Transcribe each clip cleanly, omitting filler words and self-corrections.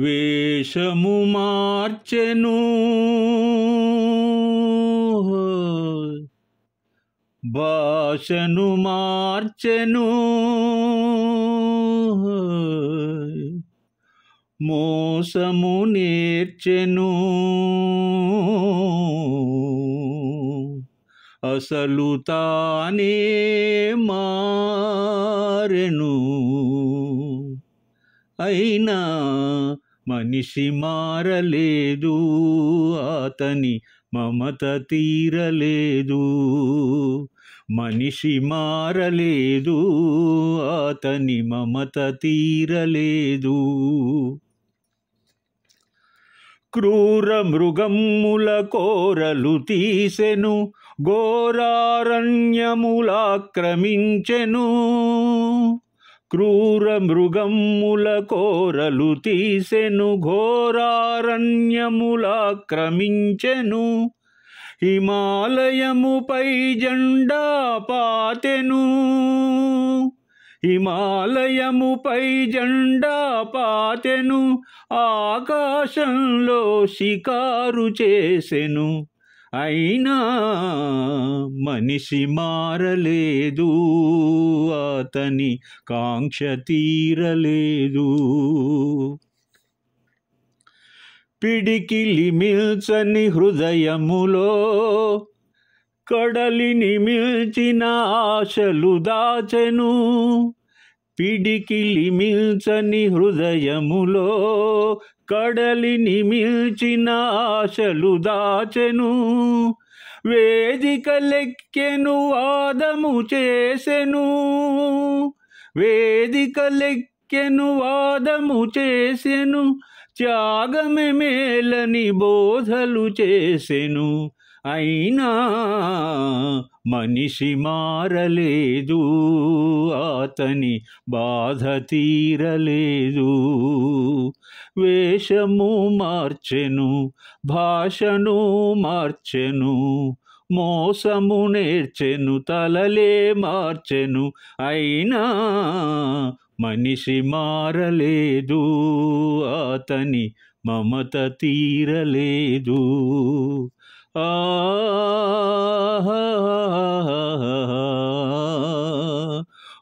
వేషము మార్చెను భాషను మార్చెను మోసము నేర్చెను అసలు తానే మారెను అయినా మనిషి మారలేదు అతని మమత తీరలేదు మనిషి మారలేదు అతని మమత తీరలేదు క్రూర మృగముల కోరలు తీసెను ఘోరారణ్యములాక్రమించెను క్రూర మృగముల కోరలు తీసెను ఘోరారణ్యములాక్రమించెను హిమాలయముపై జెండా పాతెను హిమాలయముపై జెండా పాతెను ఆకాశంలో షికారు చేసెను అయినా మనిషి మారలేదు అతని కాంక్ష తీరలేదు పిడికిలి మిల్చని హృదయములో కడలిని మిల్చిన ఆశలు దాచెను పిడికిలి మిల్చని హృదయములో కడలిని మిల్చిన ఆశలు దాచెను వేదికలెక్కెను వాదము చేసెను వేదికలెక్కెను వాదము చేసెను త్యాగమే మేలని బోధలు చేసెను అయినా మనిషి మారలేదు అతని బాధ తీరలేదు వేషము మార్చెను భాషను మార్చెను మోసము నేర్చెను తలలే మార్చెను అయినా మనిషి మారలేదు అతని మమత తీరలేదు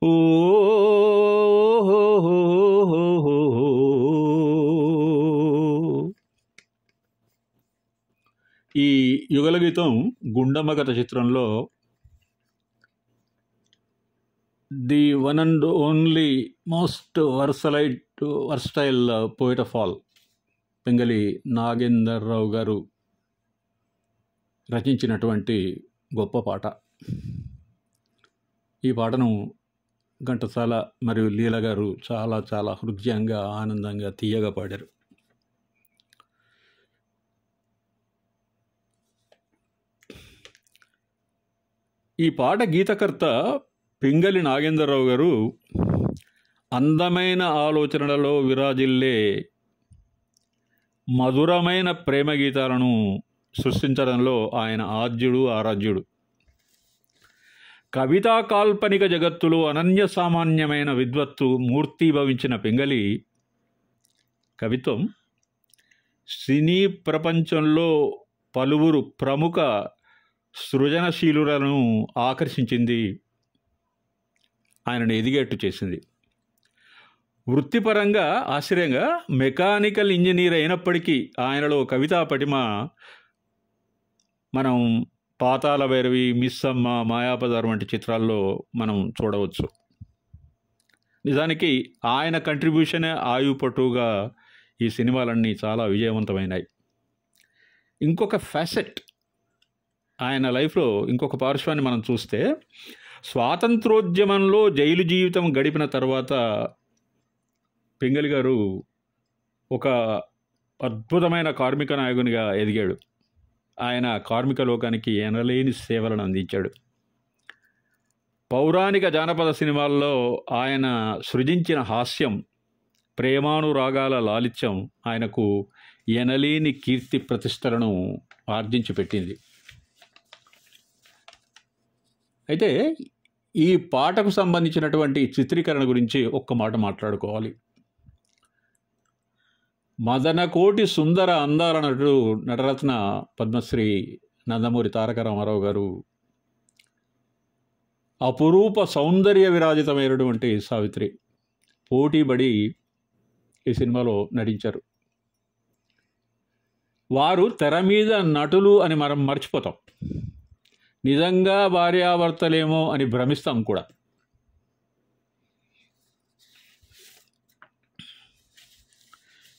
ఓ ఈ యుగల గీతం గుండమ్మ కథ చిత్రంలో the one and only most versatile poet of all Pingali Nagender Rao గారు రచించినటువంటి గొప్ప పాట. ఈ పాటను ఘంటసాల మరియు లీల గారు చాలా చాలా హృదయంగా ఆనందంగా తీయగా పాడారు. ఈ పాట గీతకర్త పింగళి నాగేంద్రరావు గారు అందమైన ఆలోచనలలో విరాజిల్లే మధురమైన ప్రేమ గీతాలను సృష్టించడంలో ఆయన ఆరాధ్యుడు. కవితా కాల్పనిక జగత్తులో అనన్య సామాన్యమైన విద్వత్తు మూర్తిభవించిన పింగళి కవిత్వం సినీ ప్రపంచంలో పలువురు ప్రముఖ సృజనశీలులను ఆకర్షించింది, ఆయనను ఎదిగేట్టు చేసింది. వృత్తిపరంగా ఆశ్చర్యంగా మెకానికల్ ఇంజనీర్ అయినప్పటికీ ఆయనలో కవితా పటిమ మనం పాతాళ భైరవి, మిస్సమ్మ, మాయాబజార్ వంటి చిత్రాల్లో మనం చూడవచ్చు. నిజానికి ఆయన కంట్రిబ్యూషనే ఆయుపటుగా ఈ సినిమాలన్నీ చాలా విజయవంతమైనాయి. ఇంకొక ఫ్యాసెట్ ఆయన లైఫ్లో ఇంకొక పార్శ్వాన్ని మనం చూస్తే, స్వాతంత్రోద్యమంలో జైలు జీవితం గడిపిన తర్వాత పింగళి గారు ఒక అద్భుతమైన కార్మిక నాయకునిగా ఎదిగాడు. ఆయన కార్మిక లోకానికి ఎనలేని సేవలను అందించాడు. పౌరాణిక జానపద సినిమాల్లో ఆయన సృజించిన హాస్యం, ప్రేమానురాగాల లాలిత్యం ఆయనకు ఎనలేని కీర్తి ప్రతిష్టలను ఆర్జించి పెట్టింది. అయితే ఈ పాటకు సంబంధించినటువంటి చిత్రీకరణ గురించి ఒక్క మాట మాట్లాడుకోవాలి. మదనకోటి సుందర అందాల నటుడు నటరత్న పద్మశ్రీ నందమూరి తారక రామారావు గారు అపురూప సౌందర్య విరాజితమైనటువంటి సావిత్రి పోటీపడి ఈ సినిమాలో నటించారు. వారు తెర మీద నటులు అని మనం మర్చిపోతాం, నిజంగా భార్యాభర్తలేమో అని భ్రమిస్తాం కూడా.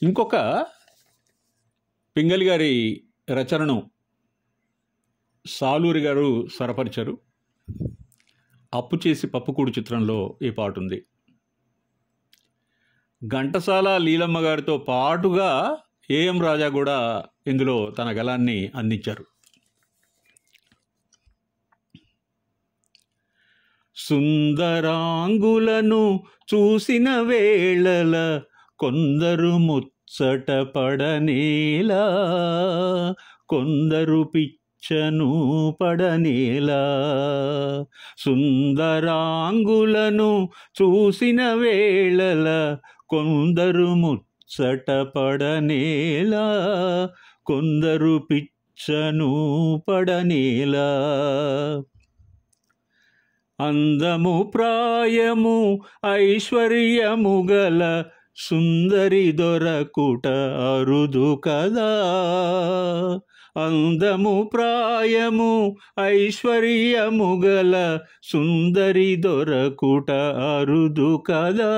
ఇంకొక పింగళి గారి రచనను సాలూరి గారు స్వరపరిచారు. అప్పు చేసి పప్పుకూడు చిత్రంలో ఈ పాట ఉంది. ఘంటసాల లీలమ్మ గారితో పాటుగా ఏఎం రాజా కూడా ఇందులో తన గళాన్ని అందించారు. సుందరాంగులను చూసిన వేళల కొందరు ముచ్చట పడనేలా, కొందరు పిచ్చను పడనేలా. సుందరాంగులను చూసిన వేళల కొందరు ముచ్చట పడనేలా, కొందరు పిచ్చను పడనేలా. అందము ప్రాయము ఐశ్వర్యము గల సుందరి దొరకుట అరుదు కదా. అందము ప్రాయము ఐశ్వర్యము గల సుందరి దొరకుట అరుదు కదా.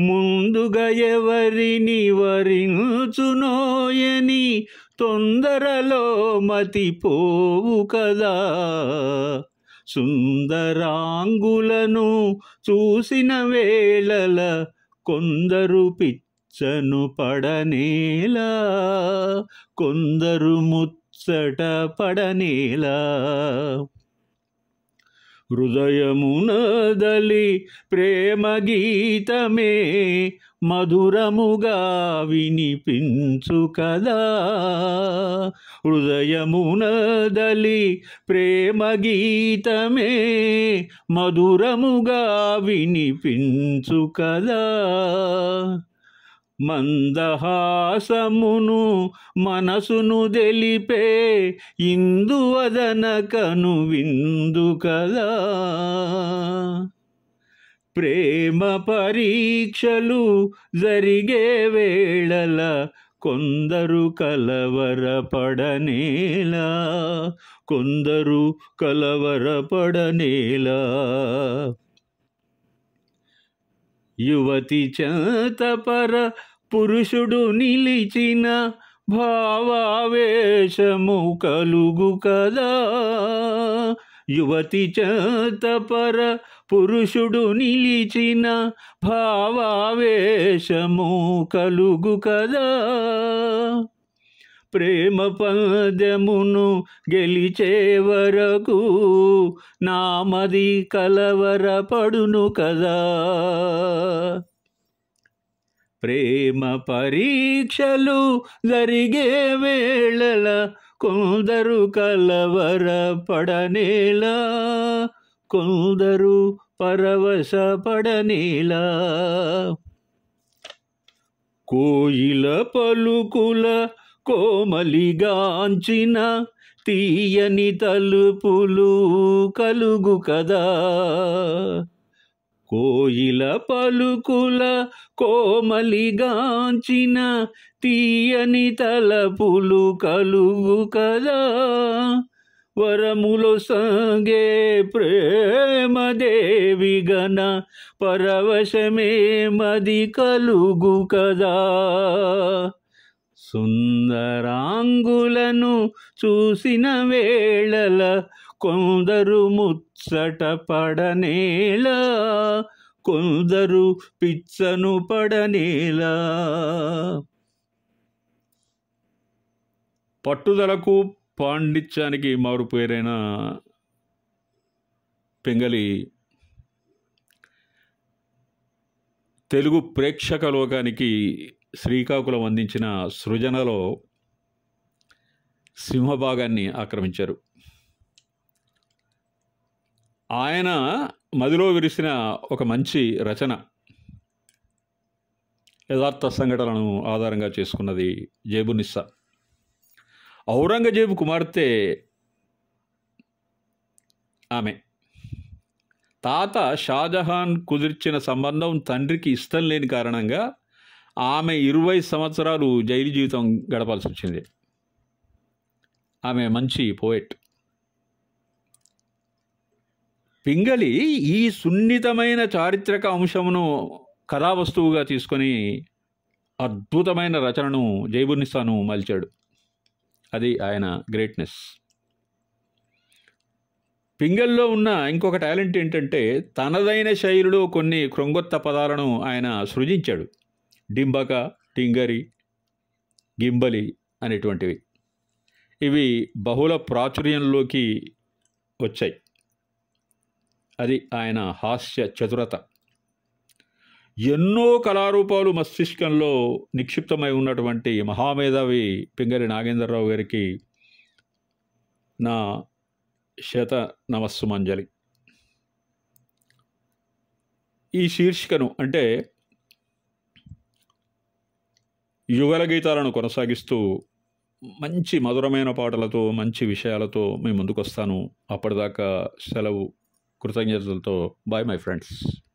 ముందుగా ఎవరిని వరించునోయని తొందరలో మతిపోవు కదా. సుందరాంగులను చూసిన వేళల కొందరు పిచ్చను పడనేలా, కొందరు ముచ్చట పడనేలా. హృదయమునదలి ప్రేమ గీతమే మధురముగా వినిపించు కదా. హృదయమునదలి ప్రేమ గీతమే మధురముగా వినిపించు కదా. మందహాసమును మనసును తెలిపే ఇందువదనకను విందు కదా. ప్రేమ పరీక్షలు జరిగే వేళల కొందరు కలవరపడనేలా, కొందరు కలవరపడనేలా. యువతి చేతపర పురుషుడు నిలిచిన భావావేశము కలుగు కదా. యువతి చేతపర పురుషుడు నిలిచిన భావావేశము కలుగు కదా. ప్రేమ పద్యమును గెలిచే వరకు నామది కలవరపడును కదా. ప్రేమ పరీక్షలు జరిగే వేళల కొందరు కలవరపడనేలా, కొందరు పరవశపడనేలా. కోయిల పలుకుల కోమలిగాంచిన తీయని తలుపులు కలుగు కదా. కోయిల పలుకుల కోమలిగాంచిన తీయని తలుపులు కలుగు కదా. వరములో సంగే ప్రేమదేవి గన పరవశమే మది కలుగు కదా. సుందరాంగులను చూసిన వేళల కొందరు ముచ్చట పడనేలా, కొందరు పిచ్చను పడనేలా. పట్టుదలకు పాండిత్యానికి మారుపేరైన పింగళి తెలుగు ప్రేక్షక లోకానికి శ్రీకాకుళం అందించిన సృజనలో సింహభాగాన్ని ఆక్రమించారు. ఆయన మదిలో విరిసిన ఒక మంచి రచన యథార్థ సంఘటనలను ఆధారంగా చేసుకున్నది జేబునిస్సా. ఔరంగజేబు కుమార్తె ఆమె. తాత షాజహాన్ కుదిర్చిన సంబంధం తండ్రికి ఇష్టం లేని కారణంగా ఆమె 20 సంవత్సరాలు జైలు జీవితం గడపాల్సి వచ్చింది. ఆమె మంచి పోయెట్. పింగళి ఈ సున్నితమైన చారిత్రక అంశమును కథావస్తువుగా తీసుకొని అద్భుతమైన రచనను జైబునిస్సాను మలిచాడు. అది ఆయన గ్రేట్నెస్. పింగల్లో ఉన్న ఇంకొక టాలెంట్ ఏంటంటే తనదైన శైలిలో కొన్ని క్రొంగొత్త పదాలను ఆయన సృజించాడు. డింబక, టింగరి, గింబలి అనేటువంటివి. ఇవి బహుళ ప్రాచుర్యంలోకి వచ్చాయి. అది ఆయన హాస్య చతురత. ఎన్నో కళారూపాలు మస్తిష్కంలో నిక్షిప్తమై ఉన్నటువంటి మహామేధావి పింగళి నాగేంద్రరావు గారికి నా శత నమస్సుమంజలి. ఈ శీర్షికను అంటే యుగల గీతాలను కొనసాగిస్తూ మంచి మధురమైన పాటలతో మంచి విషయాలతో మీ ముందుకు వస్తాను. అప్పటిదాకా సెలవు. కృతజ్ఞతలతో బాయ్ మై ఫ్రెండ్స్.